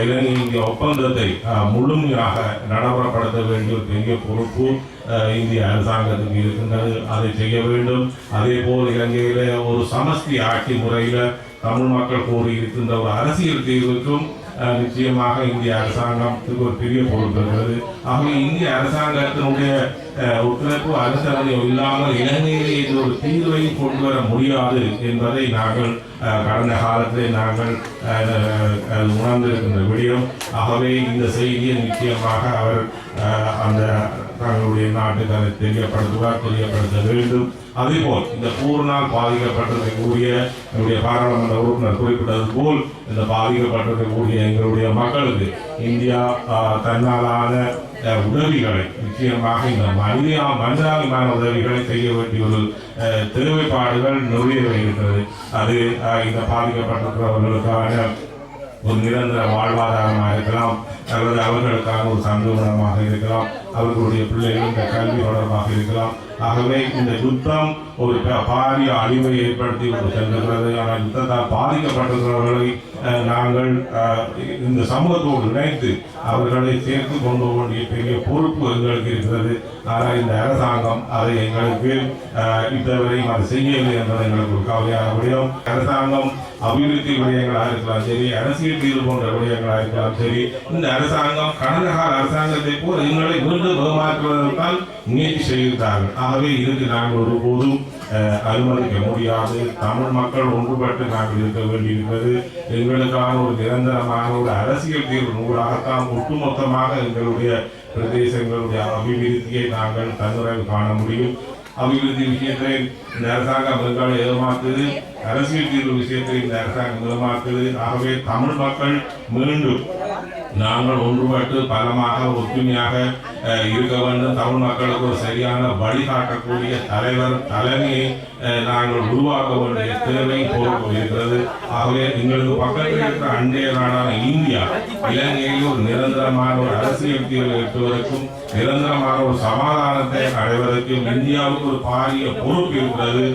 இலங்கை இந்திய ஒப்பந்தத்தை முழுமையாக நடைமுறைப்படுத்த வேண்டிய பெரிய பொறுப்பு இந்திய அரசாங்கத்துக்கு இருக்கின்றது. அதை செய்ய வேண்டும். அதே போல் இலங்கையில ஒரு சமஷ்டி ஆட்சி முறையில் தமிழ் மக்கள் கோரியிருக்கின்ற ஒரு அரசியல் தீர்வுக்கும் நிச்சயமாக இந்திய அரசாங்கத்துக்கு ஒரு பெரிய பொறுப்பு இருக்கிறது. ஆகவே இந்திய அரசாங்கத்தினுடைய ஒத்துழைப்பு அனுசரணை இல்லாமல் இலங்கையிலே இது ஒரு தீர்வையும் கொண்டு வர முடியாது என்பதை நாங்கள் கடந்த காலத்தில் நாங்கள் உணர்ந்திருக்கின்ற விடயம். ஆகவே இந்த செய்தியை நிச்சயமாக அவர் அந்த தங்களுடைய நாட்டுக்கு அதை தெரியப்படுத்த வேண்டும். அதேபோல் இந்த போரினால் பாதிக்கப்பட்டிருக்கக்கூடிய எங்களுடைய பாராளுமன்ற உறுப்பினர் குறிப்பிட்டது போல் இந்த பாதிக்கப்பட்டிருக்கக்கூடிய எங்களுடைய மக்களுக்கு இந்தியா தன்னாலான உதவிகளை நிச்சயமாக இந்த மனிதாபிமான உதவிகளை செய்ய வேண்டிய ஒரு தேவைப்பாடுகள் நிறைய இருக்கிறது. அது இந்த பாதிக்கப்பட்டிருக்கிறவர்களுக்கான ஒரு நிரந்தர வாழ்வாதாரமாக இருக்கலாம், அல்லது அவர்களுக்கான ஒரு சந்தோஷமாக இருக்கலாம், அவர்களுடைய பிள்ளைகள் இந்த கல்வி தொடர்பாக இருக்கலாம். ஆகவே இந்த யுத்தம் ஒரு பாரிய அழிவை ஏற்படுத்தி சென்றுகிறது. ஆனால் யுத்தத்தால் பாதிக்கப்பட்டிருக்கிறவர்களை நாங்கள் இந்த சமூகத்தோடு இணைத்து அவர்களை சேர்த்து கொண்டு வேண்டிய பெரிய பொறுப்பு எங்களுக்கு இருக்கிறது. ஆனால் இந்த அரசாங்கம் அதை எங்களுக்கு இதுவரையும் அதை செய்யவில்லை என்பது எங்களுக்கு ஒரு கவலையான விடயம். அரசாங்கம் அபிவிருத்தி விடயங்களாக இருக்கலாம் சரி, அரசியல் தீர்வு போன்ற விடயங்களாக இருக்கலாம் சரி, இந்த அரசாங்கம் கடந்த கால அரசாங்கத்தை போல் எங்களை மீண்டும் ஏமாற்றுவதற்கால் முயற்சி செய்கிறார்கள். ஆகவே இதற்கு நாங்கள் ஒருபோதும் அனுமதிக்க முடியாது. தமிழ் மக்கள் ஒன்றுபட்டு நாங்கள் இருக்க வேண்டியிருக்கிறது. எங்களுக்கான ஒரு நிரந்தரமான ஒரு அரசியல் தீர்வு நூறாகத்தான் ஒட்டுமொத்தமாக எங்களுடைய பிரதேசங்களுடைய அபிவிருத்தியை நாங்கள் தன்னுறைவு காண முடியும். அபிவிருத்தி விஷயத்தில் இந்த அரசாங்கம் எங்களை ஏமாற்றுது, அரசியல் தீர்வு விஷயத்தில் இந்த அரசாங்கம் ஏமாற்றுது. ஆகவே தமிழ் மக்கள் மீண்டும் நாங்கள் ஒன்றுபட்டு பலமாக ஒற்றுமையாக இருக்க வேண்டும். தமிழ் மக்களுக்கு ஒரு சரியான வழிகாட்டக்கூடிய தலைமையை நாங்கள் உருவாக்க வேண்டிய தேவை பொறுப்பு இருக்கிறது. ஆகவே எங்களுக்கு பக்கத்தில் இருக்கிற அண்டைய நாடான இந்தியா இலங்கையில் ஒரு நிரந்தரமான ஒரு அரசியல் தீர்வு எட்டுவதற்கும் நிரந்தரமான ஒரு சமாதானத்தை அடைவதற்கும் இந்தியாவுக்கு ஒரு பாரிய பொறுப்பு இருக்கிறது.